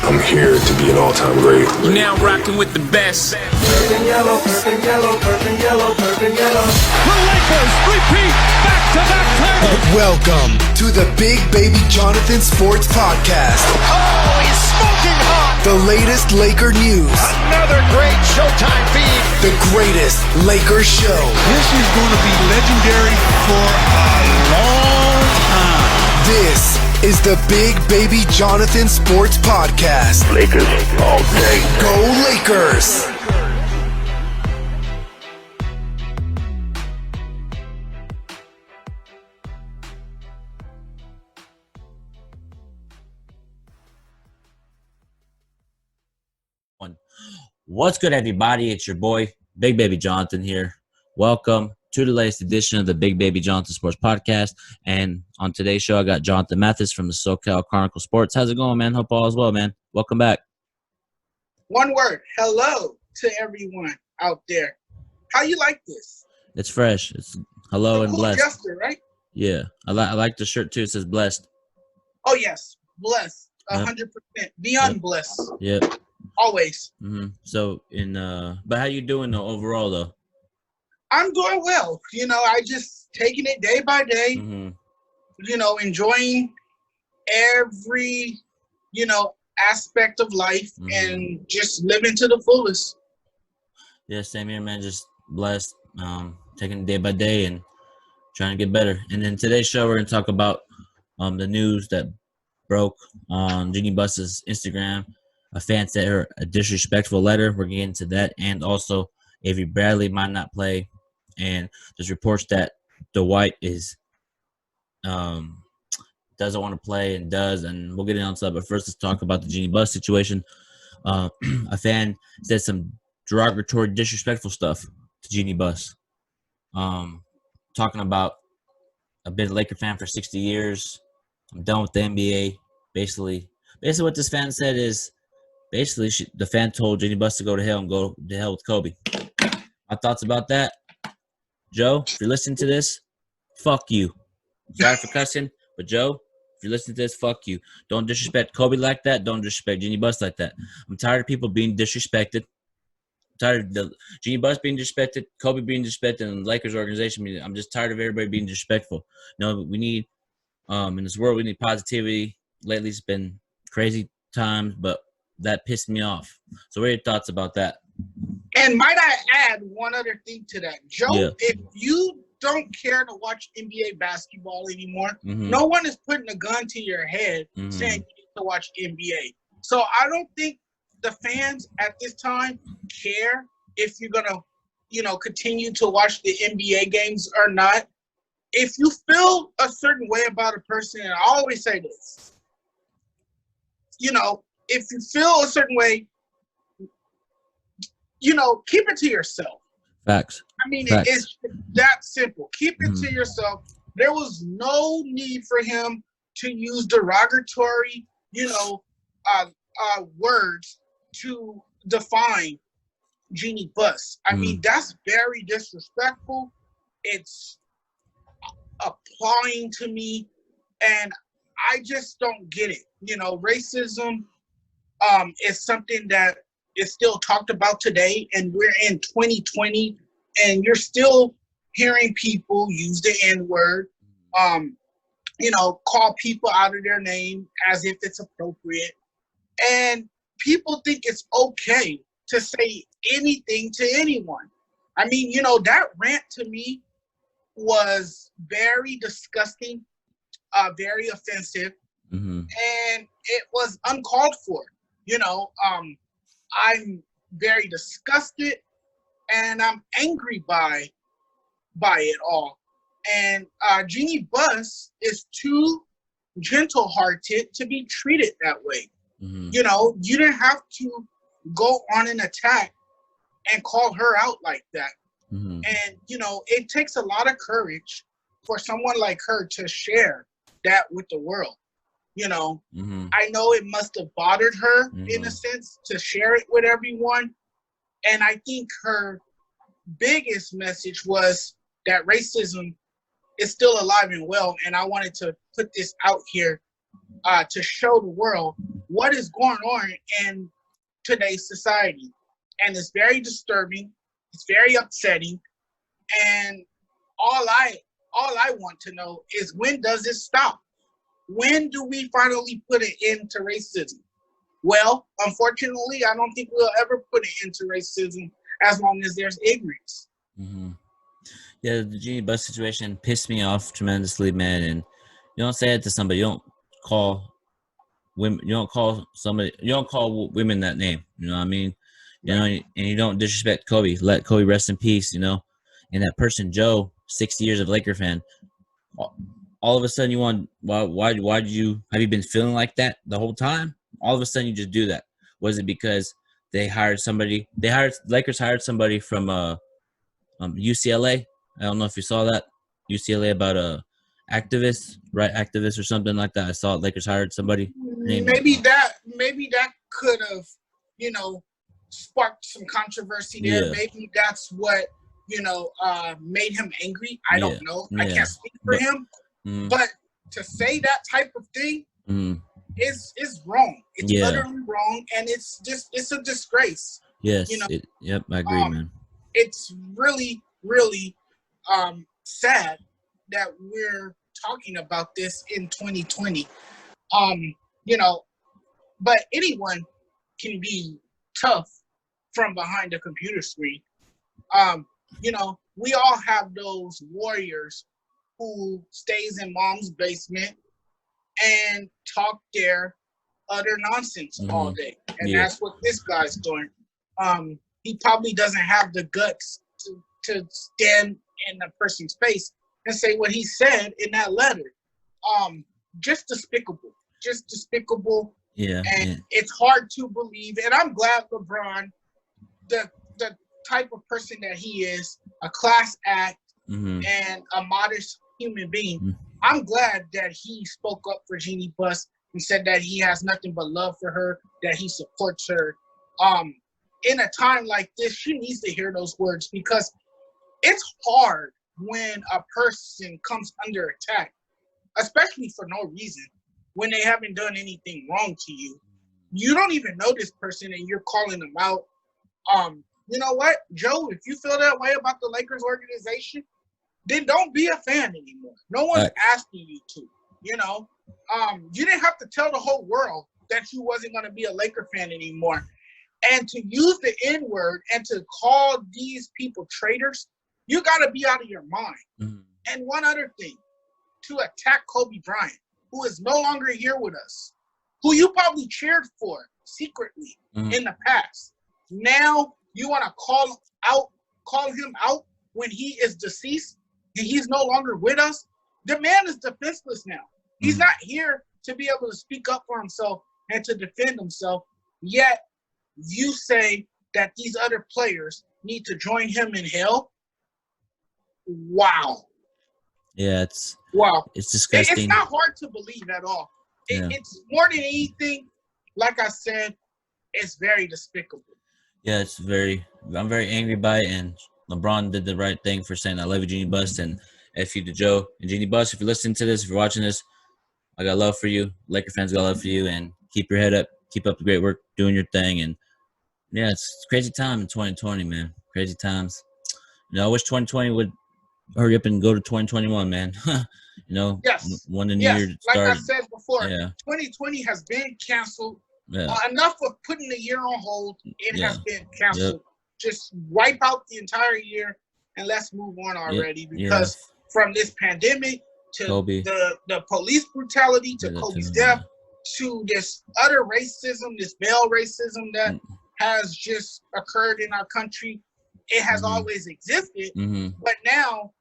I'm here to be an all-time great. You're now rocking with the best. Purple yellow, purple yellow, purple yellow, purple yellow. The Lakers repeat back-to-back titles. Welcome to the Big Baby Jonathan Sports Podcast. Oh, he's smoking hot. The latest Laker news. Another great Showtime feed. The greatest Lakers show. This is going to be legendary for a long time. This is the Big Baby Jonathan Sports Podcast. Lakers all day. Go Lakers! What's good, everybody? It's your boy, Big Baby Jonathan here. Welcome to the latest edition of the Big Baby Jonathan Sports Podcast. And on today's show, I got Jonathan Mathis from the SoCal Chronicle Sports. How's it going, man? Hope all is well, man. Welcome back. One word, hello to everyone out there. How you like this? It's fresh. It's hello and Cool blessed. gesture, right? Yeah, I like the shirt too. It says blessed. Oh yes, blessed, 100%. Beyond Yep. blessed, Yep. always. So but how you doing though overall though? I'm doing well. I just taking it day by day. Enjoying every aspect of life and just living to the fullest. Yeah, same here, man. Just blessed, taking it day by day and trying to get better. And then today's show, we're going to talk about the news that broke on Jeanie Buss's Instagram. A fan sent her a disrespectful letter. We're getting into that. And also, Avery Bradley might not play. And there's reports that Dwight doesn't want to play and does. And we'll get into that. But first, let's talk about the Jeanie Buss situation. A fan said some derogatory, disrespectful stuff to Jeanie Buss. Talking about, I've been a Laker fan for 60 years. I'm done with the NBA. Basically what this fan said is, the fan told Jeanie Buss to go to hell and go to hell with Kobe. My thoughts about that, Joe, if you're listening to this, fuck you. Sorry for cussing, but Joe, if you're listening to this, fuck you. Don't disrespect Kobe like that. Don't disrespect Jeanie Buss like that. I'm tired of people being disrespected. I'm tired of Jeanie Buss being disrespected, Kobe being disrespected, and the Lakers organization. I'm just tired of everybody being disrespectful. We need, in this world, we need positivity. Lately, it's been crazy times, but that pissed me off. So what are your thoughts about that? And might I add one other thing to that, Joe? Yeah. If you don't care to watch NBA basketball anymore, no one is putting a gun to your head saying you need to watch NBA. So I don't think the fans at this time care if you're gonna, continue to watch the NBA games or not. If you feel a certain way about a person, and I always say this, if you feel a certain way, keep it to yourself. Facts. I mean, Facts. it's that simple. Keep it to yourself. There was no need for him to use derogatory, words to define Jeanie Buss. I mean, that's very disrespectful. It's applying to me, and I just don't get it. Racism is something that is still talked about today, and we're in 2020, and you're still hearing people use the N-word, call people out of their name as if it's appropriate. And people think it's okay to say anything to anyone. I mean, that rant to me was very disgusting, very offensive, and it was uncalled for. I'm very disgusted, and I'm angry by it all. And Jeanie Buss is too gentle-hearted to be treated that way. You didn't have to go on an attack and call her out like that. And, it takes a lot of courage for someone like her to share that with the world. I know it must have bothered her in a sense to share it with everyone. And I think her biggest message was that racism is still alive and well. And I wanted to put this out here to show the world what is going on in today's society. And it's very disturbing. It's very upsetting. And all I want to know is, when does it stop? When do we finally put an end to racism? Well, unfortunately, I don't think we'll ever put an end to racism as long as there's ignorance. Mm-hmm. Yeah, the Jeanie Buss situation pissed me off tremendously, man. And you don't say it to somebody. You don't call women. You don't call somebody. You don't call women that name. You know what I mean? You know, and you don't disrespect Kobe. Let Kobe rest in peace. You know, and that person, Joe, 60 years of Laker fan. All of a sudden, you want why did you have you been feeling like that the whole time? All of a sudden, you just do that. Was it because they hired somebody? Lakers hired somebody from UCLA. I don't know if you saw that. UCLA about a activist or something like that. I saw Lakers hired somebody. Maybe that could have, sparked some controversy there. Yeah. Maybe that's what, made him angry. I don't know. I can't speak for him. But to say that type of thing is wrong. It's utterly wrong, and it's a disgrace. Yes. Yep, I agree, man. It's really, really sad that we're talking about this in 2020. But anyone can be tough from behind a computer screen. We all have those warriors who stays in mom's basement and talk their utter nonsense all day. And that's what this guy's doing. He probably doesn't have the guts to stand in a person's face and say what he said in that letter. Just despicable. Yeah. And it's hard to believe. And I'm glad LeBron, the type of person that he is, a class act and a modest human being, I'm glad that he spoke up for Jeanie Buss and said that he has nothing but love for her, that he supports her. In a time like this, she needs to hear those words, because it's hard when a person comes under attack, especially for no reason, when they haven't done anything wrong to you. You don't even know this person and you're calling them out. You know what, Joe, if you feel that way about the Lakers organization, then don't be a fan anymore. No one's asking you to, you didn't have to tell the whole world that you wasn't going to be a Laker fan anymore. And to use the N-word and to call these people traitors, you got to be out of your mind. And one other thing, to attack Kobe Bryant, who is no longer here with us, who you probably cheered for secretly in the past. Now you want to call him out when he is deceased and he's no longer with us. The man is defenseless now. He's not here to be able to speak up for himself and to defend himself. Yet you say that these other players need to join him in hell. Wow. Yeah, it's disgusting. It's not hard to believe at all. It's more than anything, like I said, it's very despicable. Yeah, I'm very angry by it, and LeBron did the right thing for saying I love you, Jeanie Buss, and F you to Joe. And Jeanie Buss, if you're listening to this, if you're watching this, I got love for you. Laker fans got love for you, and keep your head up. Keep up the great work, doing your thing. And yeah, it's a crazy time in 2020, man. Crazy times. I wish 2020 would hurry up and go to 2021, man. Yes. When the new year started. Like I said before, 2020 has been canceled. Enough of putting the year on hold. It has been canceled. Just wipe out the entire year and let's move on already. Because from this pandemic to Kobe. the police brutality to Kobe's death to this utter racism, this veiled racism that has just occurred in our country. It has always existed, but now,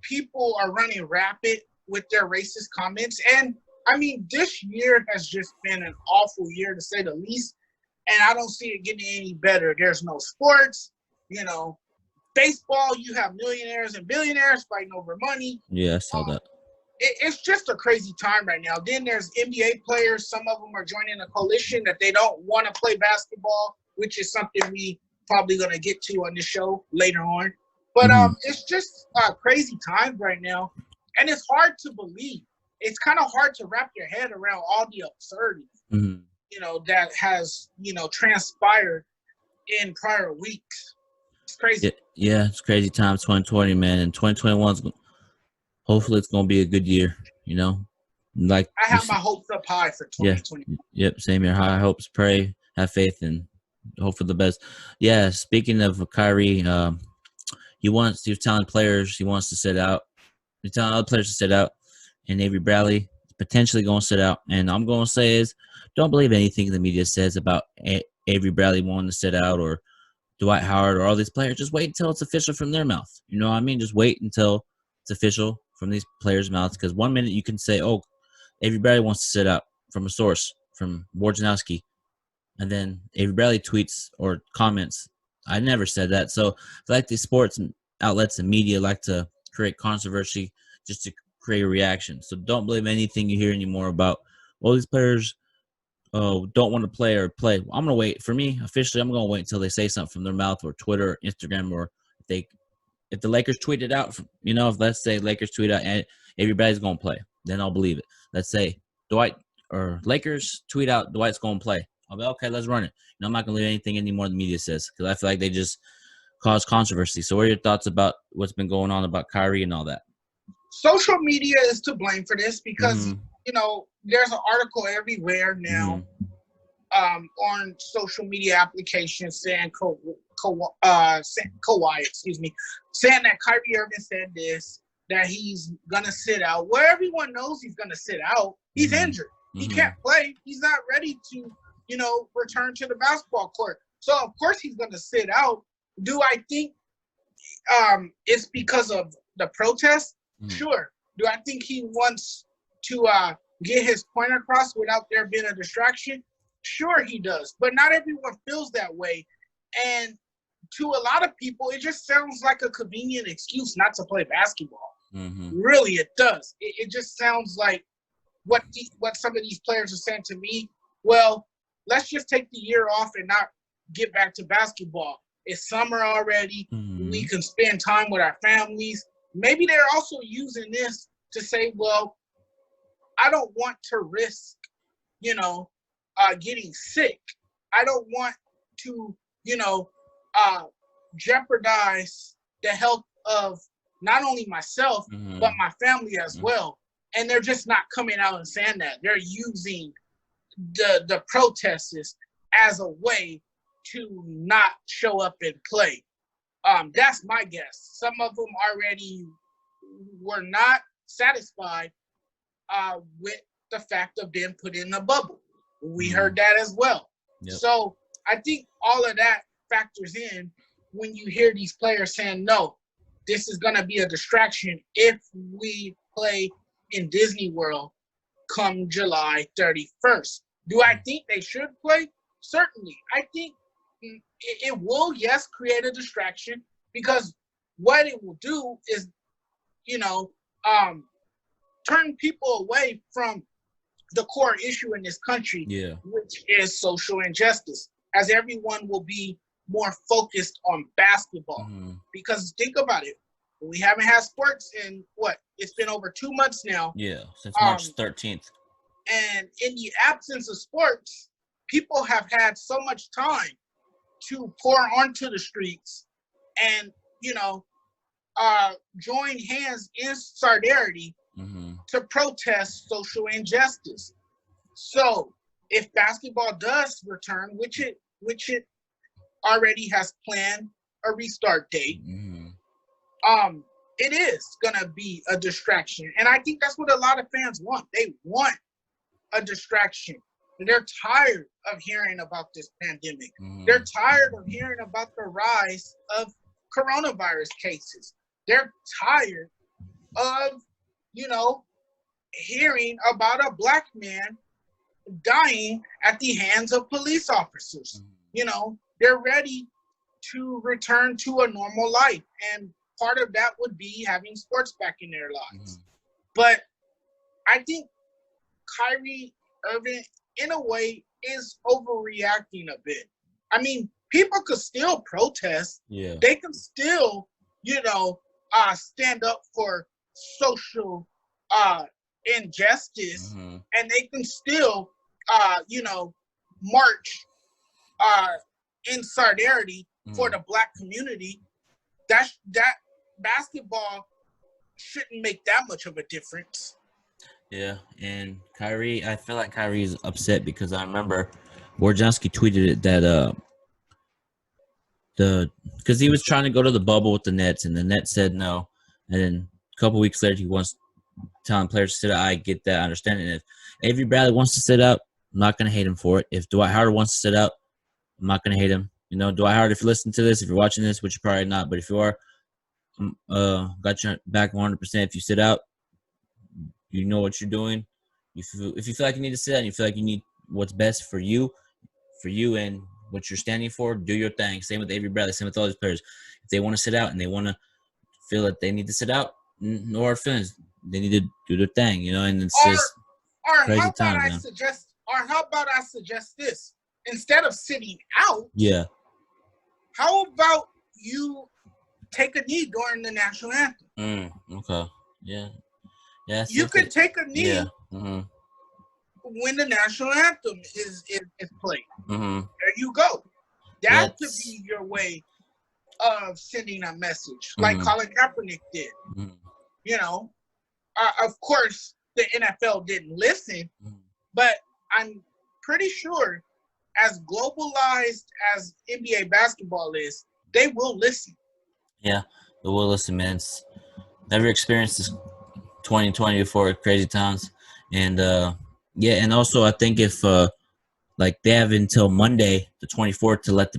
people are running rapid with their racist comments. And I mean, this year has just been an awful year, to say the least. And I don't see it getting any better. There's no sports, baseball, you have millionaires and billionaires fighting over money. Yeah, I saw that. It's just a crazy time right now. Then there's NBA players. Some of them are joining a coalition that they don't want to play basketball, which is something we probably going to get to on the show later on. But it's just crazy times right now. And it's hard to believe. It's kind of hard to wrap your head around all the absurdity. that has, transpired in prior weeks. It's crazy. Yeah, it's crazy times, 2020, man, and 2021's hopefully it's gonna be a good year. Like I have my hopes up high for yeah, 2020. yep, same here. High hopes, pray, have faith, and hope for the best. Yeah, speaking of Kyrie, he was telling players he wants to sit out. He's telling other players to sit out, and Avery Bradley is potentially going to sit out. And I'm going to say is, don't believe anything the media says about Avery Bradley wanting to sit out or Dwight Howard or all these players. Just wait until it's official from their mouth. You know what I mean? Just wait until it's official from these players' mouths. Because 1 minute you can say, "Oh, Avery Bradley wants to sit out," from a source from Wojnarowski, and then Avery Bradley tweets or comments, "I never said that." So I feel like these sports outlets and media like to create controversy just to create a reaction. So don't believe anything you hear anymore about, well, these players don't want to play or play. I'm going to wait. For me, officially, I'm going to wait until they say something from their mouth or Twitter or Instagram, or if the Lakers tweet it out, if let's say Lakers tweet out and everybody's going to play, then I'll believe it. Let's say Dwight or Lakers tweet out Dwight's going to play. I'll be okay, let's run it. I'm not going to leave anything anymore the media says, because I feel like they just cause controversy. So what are your thoughts about what's been going on about Kyrie and all that? Social media is to blame for this because, there's an article everywhere now on social media applications saying Kawhi, saying that Kyrie Irving said this, that he's going to sit out. Well, everyone knows he's going to sit out. He's injured. He can't play. He's not ready to, return to the basketball court. So, of course, he's going to sit out. Do I think it's because of the protest? Sure. Do I think he wants to get his point across without there being a distraction? Sure he does. But not everyone feels that way. And to a lot of people, it just sounds like a convenient excuse not to play basketball. Really, it does. It just sounds like what some of these players are saying to me. Well, let's just take the year off and not get back to basketball. It's summer already. We can spend time with our families. Maybe they're also using this to say, well, I don't want to risk, getting sick. I don't want to, jeopardize the health of not only myself, but my family as well. And they're just not coming out and saying that. They're using the protests as a way to not show up and play. That's my guess. Some of them already were not satisfied with the fact of being put in a bubble. We heard that as well. Yep. So I think all of that factors in when you hear these players saying, no, this is going to be a distraction if we play in Disney World come July 31st. Do I think they should play? Certainly. I think it will, yes, create a distraction, because what it will do is, turn people away from the core issue in this country, which is social injustice, as everyone will be more focused on basketball. Because think about it, we haven't had sports in it's been over 2 months now. Yeah, since March 13th. And in the absence of sports, people have had so much time to pour onto the streets and, join hands in solidarity to protest social injustice. So if basketball does return, which it already has planned a restart date, it is gonna be a distraction. And I think that's what a lot of fans want. They want a distraction. They're tired of hearing about this pandemic. They're tired of hearing about the rise of coronavirus cases. They're tired of, hearing about a Black man dying at the hands of police officers. They're ready to return to a normal life. And part of that would be having sports back in their lives. But I think Kyrie Irving, in a way, is overreacting a bit. I mean, people could still protest. Yeah. They can still, stand up for social injustice, and they can still, march in solidarity for the black community, that basketball shouldn't make that much of a difference. Yeah, and Kyrie, I feel like Kyrie's upset because I remember Wojnarowski tweeted it that because he was trying to go to the bubble with the Nets and the Nets said no, and then a couple weeks later he wants telling players to sit out. I get that, I understand it. If Avery Bradley wants to sit out, I'm not gonna hate him for it. If Dwight Howard wants to sit out, I'm not gonna hate him. You know, Dwight Howard, if you listen to this, if you're watching this, which you're probably not, but if you are, got your back 100%. If you sit out, you know what you're doing. If you feel like you need to sit out and you feel like you need what's best for you and what you're standing for, do your thing. Same with Avery Bradley, same with all these players. If they want to sit out and they want to feel that they need to sit out, no hard feelings. They need to do their thing, you know, and it's just crazy time, man. How about I suggest this? Instead of sitting out, yeah. How about you take a knee during the national anthem? Okay. Yeah. Yeah. You could take a knee when the national anthem is played. There you go. That could be your way of sending a message, like Colin Kaepernick did. You know, of course, the NFL didn't listen, but I'm pretty sure, as globalized as NBA basketball is, they will listen. Yeah, they will listen, man. Never experienced this 2020 before, crazy times. And, and also I think if, like, they have until Monday, the 24th, to let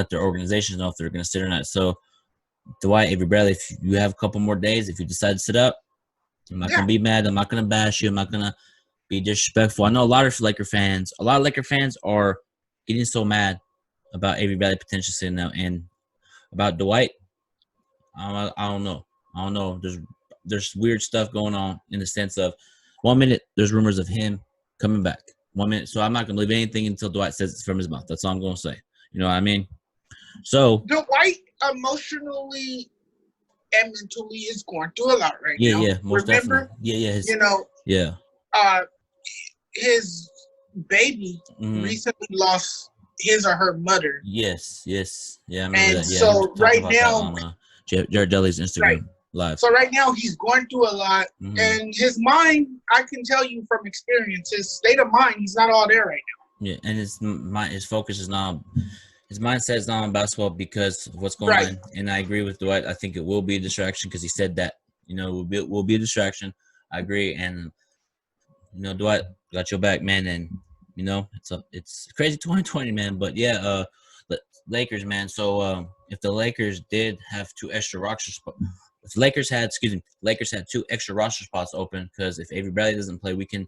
their organizations know if they're going to sit or not. So, Dwight, Avery Bradley, if you have a couple more days, if you decide to sit up, I'm not going to be mad. I'm not going to bash you. I'm not going to be disrespectful. I know a lot of Laker fans are getting so mad about Avery Bradley potentially sitting out, and about Dwight, I don't know. There's weird stuff going on in the sense of 1 minute there's rumors of him coming back. 1 minute, so I'm not gonna believe anything until Dwight says it's from his mouth. That's all I'm gonna say. You know what I mean? So Dwight emotionally and mentally is going through a lot right now. Yeah, most Remember? Definitely. His baby recently lost his or her mother. Yes. Yeah, I remember and that. Yeah, so right now, on Jared Dudley's Instagram live. So right now he's going through a lot, and his mind, I can tell you from experience, his state of mind, he's not all there right now. Yeah, and his focus is not, his mindset is not on basketball because of what's going on. And I agree with Dwight. I think it will be a distraction because he said that, you know, it will be a distraction. I agree, and you know, Dwight, got your back, man, and you know, it's crazy 2020, man. But yeah, Lakers, man. So if the Lakers did have two extra roster spots, if Lakers had 2 extra roster spots open, because if Avery Bradley doesn't play, we can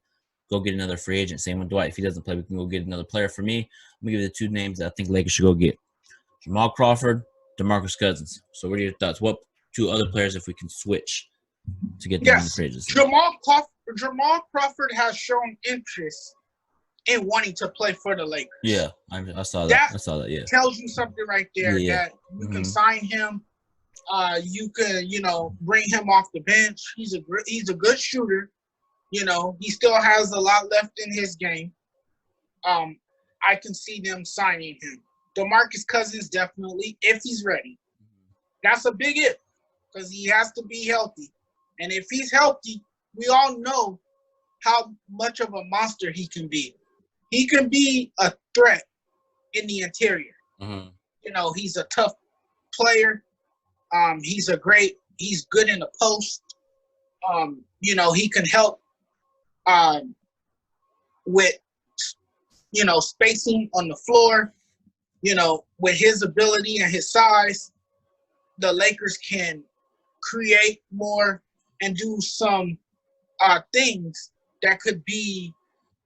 go get another free agent. Same with Dwight. If he doesn't play, we can go get another player. For me, let me give you the 2 names that I think Lakers should go get: Jamal Crawford, DeMarcus Cousins. So what are your thoughts? What 2 other players if we can switch to get them in the free agency? Jamal Crawford has shown interest in wanting to play for the Lakers. Yeah, I saw that. I saw that. Yeah, tells you something right there that you can sign him. You can, you know, bring him off the bench. He's a good shooter. You know, he still has a lot left in his game. I can see them signing him. DeMarcus Cousins, definitely, if he's ready. That's a big if, because he has to be healthy. And if he's healthy, we all know how much of a monster he can be. He can be a threat in the interior. You know, he's a tough player. He's good in the post. You know, he can help with, you know, spacing on the floor. You know, with his ability and his size, the Lakers can create more and do some things that could be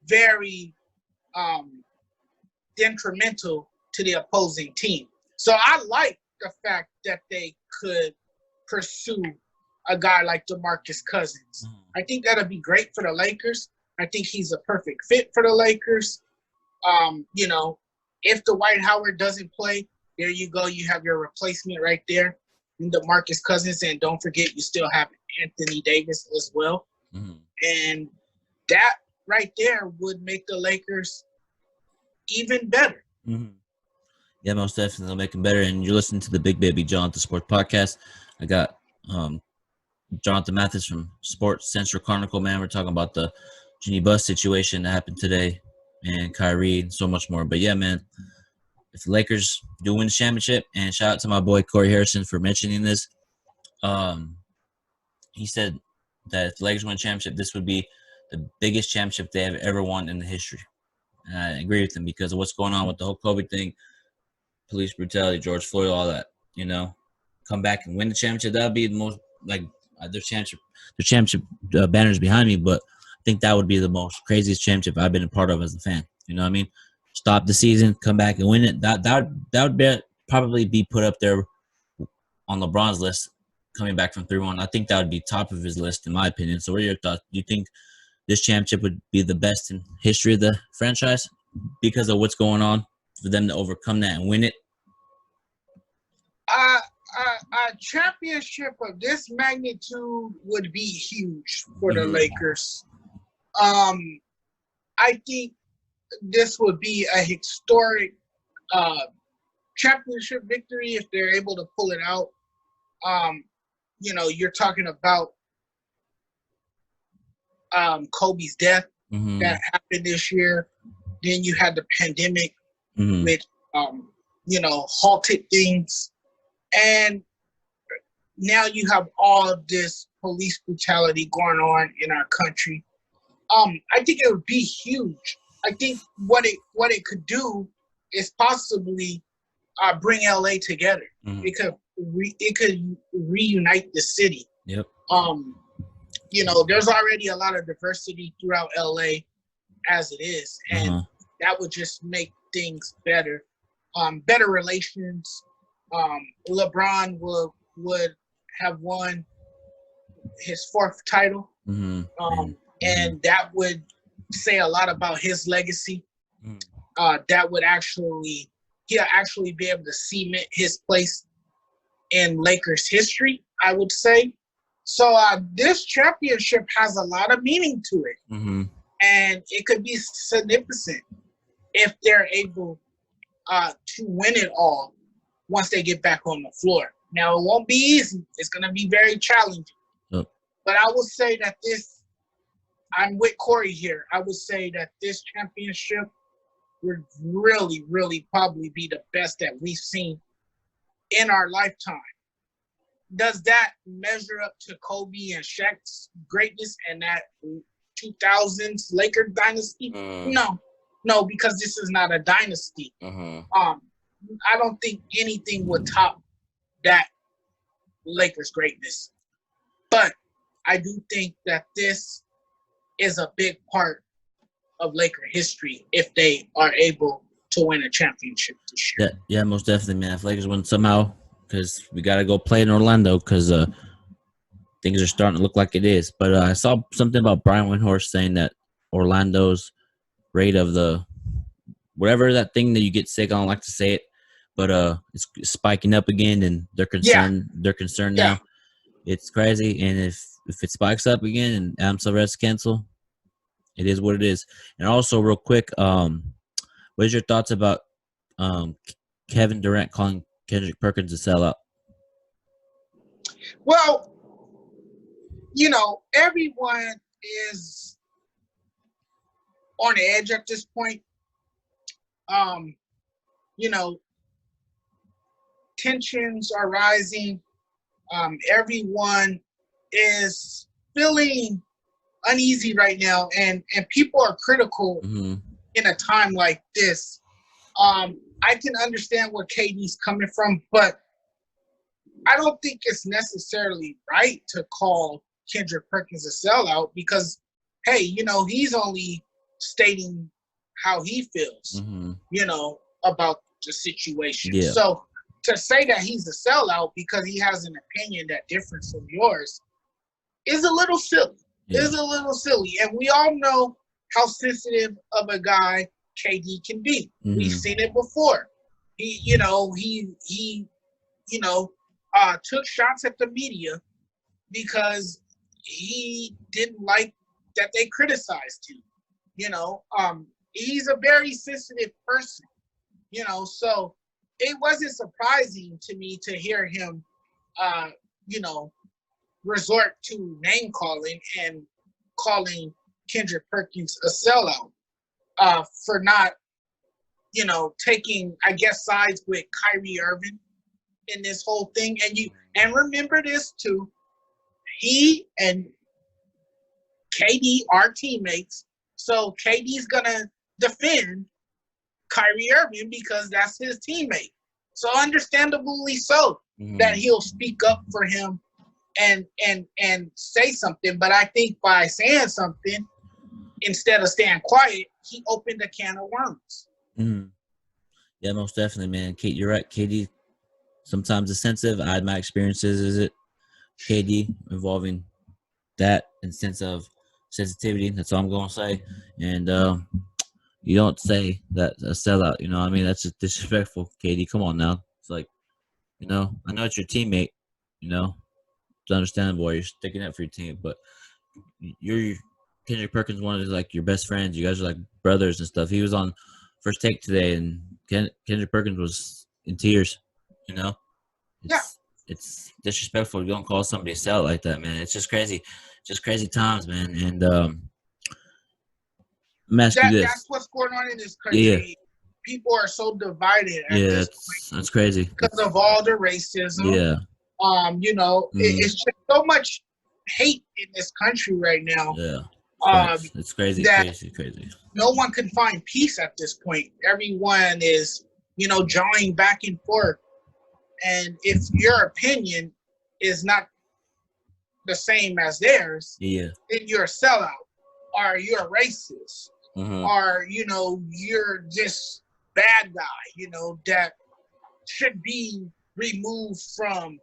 very detrimental to the opposing team. So I like the fact that they could pursue a guy like DeMarcus Cousins. I think that'll be great for the Lakers. I think he's a perfect fit for the Lakers. You know, if Dwight Howard doesn't play, there you go. You have your replacement right there in DeMarcus Cousins. And don't forget, you still have Anthony Davis as well. And that right there would make the Lakers even better. Mm-hmm. Yeah, most definitely. They'll make them better. And you're listening to the Big Baby Jonathan Sports Podcast. I got Jonathan Mathis from Sports Central Chronicle, man. We're talking about the Jeanie Buss situation that happened today and Kyrie and so much more. But, yeah, man, if the Lakers do win the championship, and shout out to my boy Corey Harrison for mentioning this, he said that if the Lakers win a championship, this would be the biggest championship they have ever won in the history. And I agree with him because of what's going on with the whole COVID thing, police brutality, George Floyd, all that. Come back and win the championship. That would be the most, like, their championship banners behind me, but I think that would be the most craziest championship I've been a part of as a fan. You know what I mean? Stop the season, come back and win it. That would probably be put up there on LeBron's list, coming back from 3-1. I think that would be top of his list, in my opinion. So what are your thoughts? Do you think this championship would be the best in history of the franchise because of what's going on for them to overcome that and win it? A championship of this magnitude would be huge for the Lakers. I think this would be a historic championship victory if they're able to pull it out. You're talking about Kobe's death that happened this year. Then you had the pandemic, which halted things. And now you have all of this police brutality going on in our country. I think it would be huge. I think what it could do is possibly bring LA together. It could reunite the city. Yep. There's already a lot of diversity throughout LA as it is, and that would just make things better. Better relations. LeBron would have won his 4th title, and that would say a lot about his legacy. That would he'll actually be able to cement his place in Lakers history, I would say. So this championship has a lot of meaning to it, and it could be significant if they're able to win it all once they get back on the floor. Now, it won't be easy. It's going to be very challenging. Yep. But I will say that I'm with Corey here. I would say that this championship would really, really probably be the best that we've seen in our lifetime. Does that measure up to Kobe and Shaq's greatness and that 2000s Lakers dynasty? No, because this is not a dynasty. I don't think anything would top that Lakers greatness. But I do think that this is a big part of Laker history if they are able to win a championship this year. Yeah, most definitely, man. If Lakers win somehow, because we got to go play in Orlando because things are starting to look like it is. But I saw something about Brian Windhorst saying that Orlando's rate of the whatever that thing that you get sick, I don't like to say it, but it's spiking up again, and they're concerned. Yeah. They're concerned now. It's crazy, and if it spikes up again and Adam Silver's cancel, it is what it is. And also, real quick, what is your thoughts about Kevin Durant calling Kendrick Perkins a sellout? Well, everyone is on the edge at this point. Tensions are rising. Everyone is feeling uneasy right now, and people are critical in a time like this. I can understand where KD's coming from, but I don't think it's necessarily right to call Kendrick Perkins a sellout because, hey, he's only stating how he feels, about the situation. Yeah. So to say that he's a sellout because he has an opinion that differs from yours is a little silly. Yeah. Is a little silly. And we all know how sensitive of a guy KD can be. We've seen it before. He took shots at the media because he didn't like that they criticized him. he's a very sensitive person, so it wasn't surprising to me to hear him, resort to name calling and calling Kendrick Perkins a sellout for not, taking, I guess, sides with Kyrie Irving in this whole thing. And remember this too, he and KD are teammates, so KD's gonna defend Kyrie Irving because that's his teammate. So understandably so that he'll speak up for him and say something. But I think by saying something instead of staying quiet, he opened a can of worms. Mm-hmm. Yeah, most definitely, man. Kate, you're right. KD sometimes is sensitive. I had my experiences is it KD involving that and sense of sensitivity. That's all I'm gonna say. And you don't say that a sellout. You know what I mean? That's just disrespectful, KD. Come on now. It's like, I know it's your teammate. It's understandable why you're sticking up for your team, but you're Kendrick Perkins, one of like your best friends. You guys are like brothers and stuff. He was on First Take today, and Kendrick Perkins was in tears. It's disrespectful. You don't call somebody a sellout like that, man. It's just crazy. Just crazy times, man. And I'm asking you this. That's what's going on in this country. Yeah. People are so divided at this point that's crazy. because of all the racism. Yeah. It's just so much hate in this country right now. Yeah. It's crazy, crazy. No one can find peace at this point. Everyone is, jawing back and forth. And if your opinion is not the same as theirs, then you're a sellout, or you're a racist, or, you're just bad guy, that should be removed from,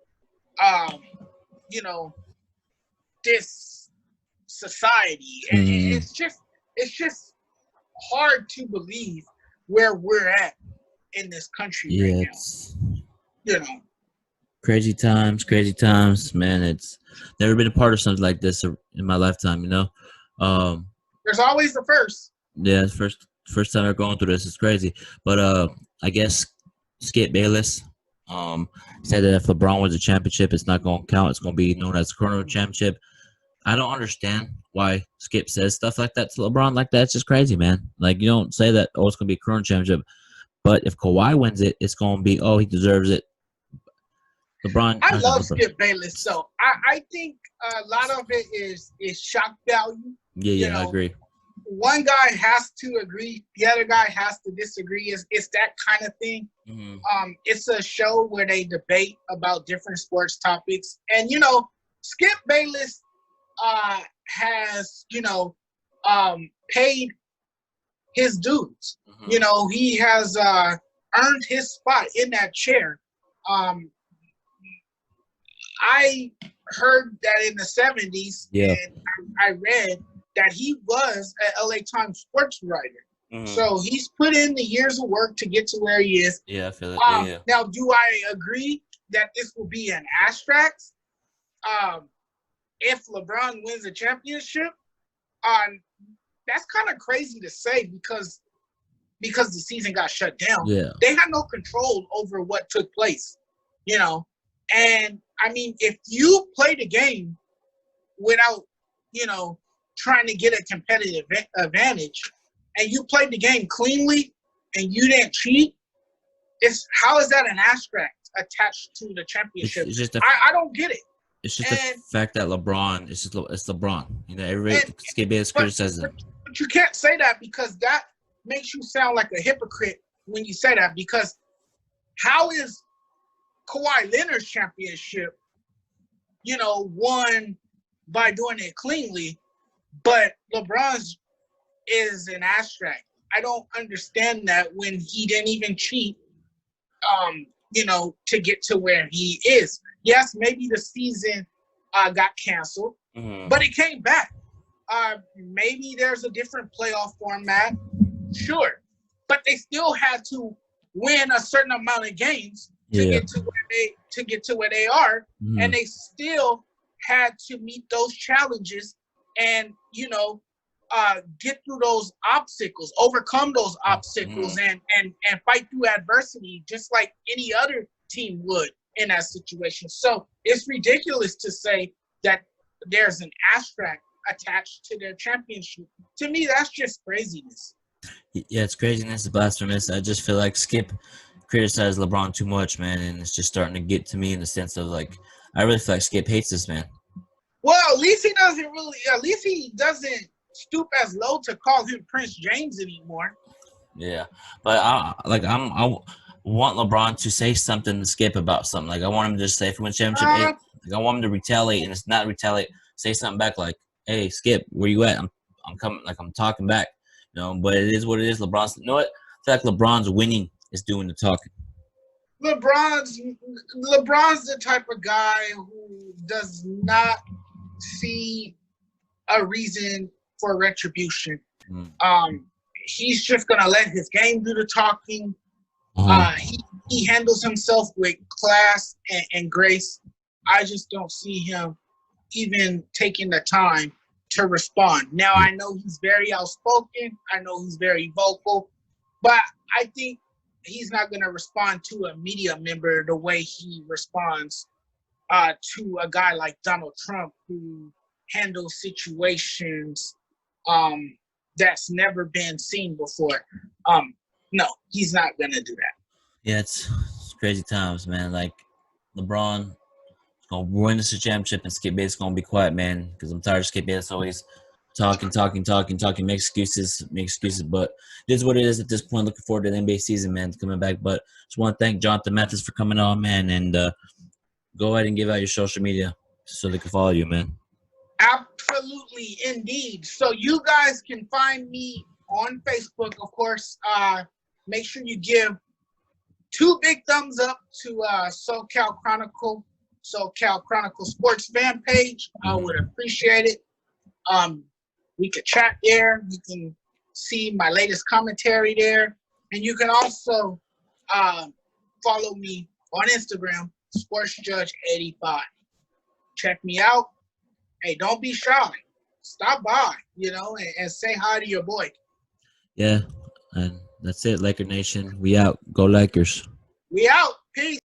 this society. And it's just hard to believe where we're at in this country right now. Crazy times, man. It's never been a part of something like this in my lifetime, There's always the first. Yeah, first time we're going through this. It's crazy. But I guess Skip Bayless said that if LeBron wins a championship, it's not going to count. It's going to be known as the Corona Championship. I don't understand why Skip says stuff like that to LeBron like that. It's just crazy, man. Like, you don't say that, it's going to be a Corona Championship. But if Kawhi wins it, it's going to be, he deserves it. LeBron. I love Skip Bayless, so I think a lot of it is shock value. Yeah, I agree. One guy has to agree, the other guy has to disagree. It's that kind of thing. It's a show where they debate about different sports topics, and Skip Bayless has paid his dues. He has earned his spot in that chair. I heard that in the 70s, and I read that he was an LA Times sports writer. So he's put in the years of work to get to where he is. Yeah, I feel it. Now, do I agree that this will be an asterisk if LeBron wins a championship? That's kind of crazy to say because the season got shut down. Yeah. They had no control over what took place, And I mean, if you play the game without, trying to get a competitive advantage, and you played the game cleanly and you didn't cheat, how is that an asterisk attached to the championship? It's just I don't get it. It's just the fact that LeBron, it's LeBron. Everybody Skip Bayless criticizes him. But you can't say that because that makes you sound like a hypocrite when you say that, because how is Kawhi Leonard's championship, won by doing it cleanly, but LeBron's is an asterisk? I don't understand that when he didn't even cheat, to get to where he is. Yes, maybe the season got canceled, but it came back. Maybe there's a different playoff format, sure, but they still had to win a certain amount of games to get to where they are, and they still had to meet those challenges and get through those obstacles, overcome those obstacles, and fight through adversity just like any other team would in that situation. So it's ridiculous to say that there's an asterisk attached to their championship. To me, that's just craziness. Yeah, it's craziness. It's blasphemous. I just feel like Skip criticized LeBron too much, man, and it's just starting to get to me in the sense of like, I really feel like Skip hates this man. Well, at least he doesn't stoop as low to call him Prince James anymore. Yeah, but I want LeBron to say something to Skip about something. Like I want him to just say, if we win championship, hey, like I want him to retaliate, and it's not retaliate. Say something back, like, "Hey, Skip, where you at? I'm coming. Like I'm talking back." You know, but it is what it is. LeBron's, you know what? I feel like LeBron's winning is doing the talking. LeBron's the type of guy who does not see a reason for retribution. He's just gonna let his game do the talking. He handles himself with class and grace. I just don't see him even taking the time to respond. Now, I know he's very outspoken. I know he's very vocal. But I think he's not going to respond to a media member the way he responds to a guy like Donald Trump, who handles situations that's never been seen before. No, he's not going to do that. Yeah, it's crazy times, man. Like LeBron is gonna win this championship, and Skip Bates gonna be quiet, man. Because I'm tired of Skip Bates always talking, make excuses. But it is what it is at this point. Looking forward to the NBA season, man, coming back. But just want to thank Jonathan Mathis for coming on, man, and go ahead and give out your social media so they can follow you, man. Absolutely, indeed. So you guys can find me on Facebook, of course. Make sure you give 2 big thumbs up to SoCal Chronicle Sports fan page. I would appreciate it. We could chat there. You can see my latest commentary there. And you can also follow me on Instagram, SportsJudge85. Check me out. Hey, don't be shy. Stop by, and say hi to your boy. Yeah, and that's it, Laker Nation. We out. Go Lakers. We out. Peace.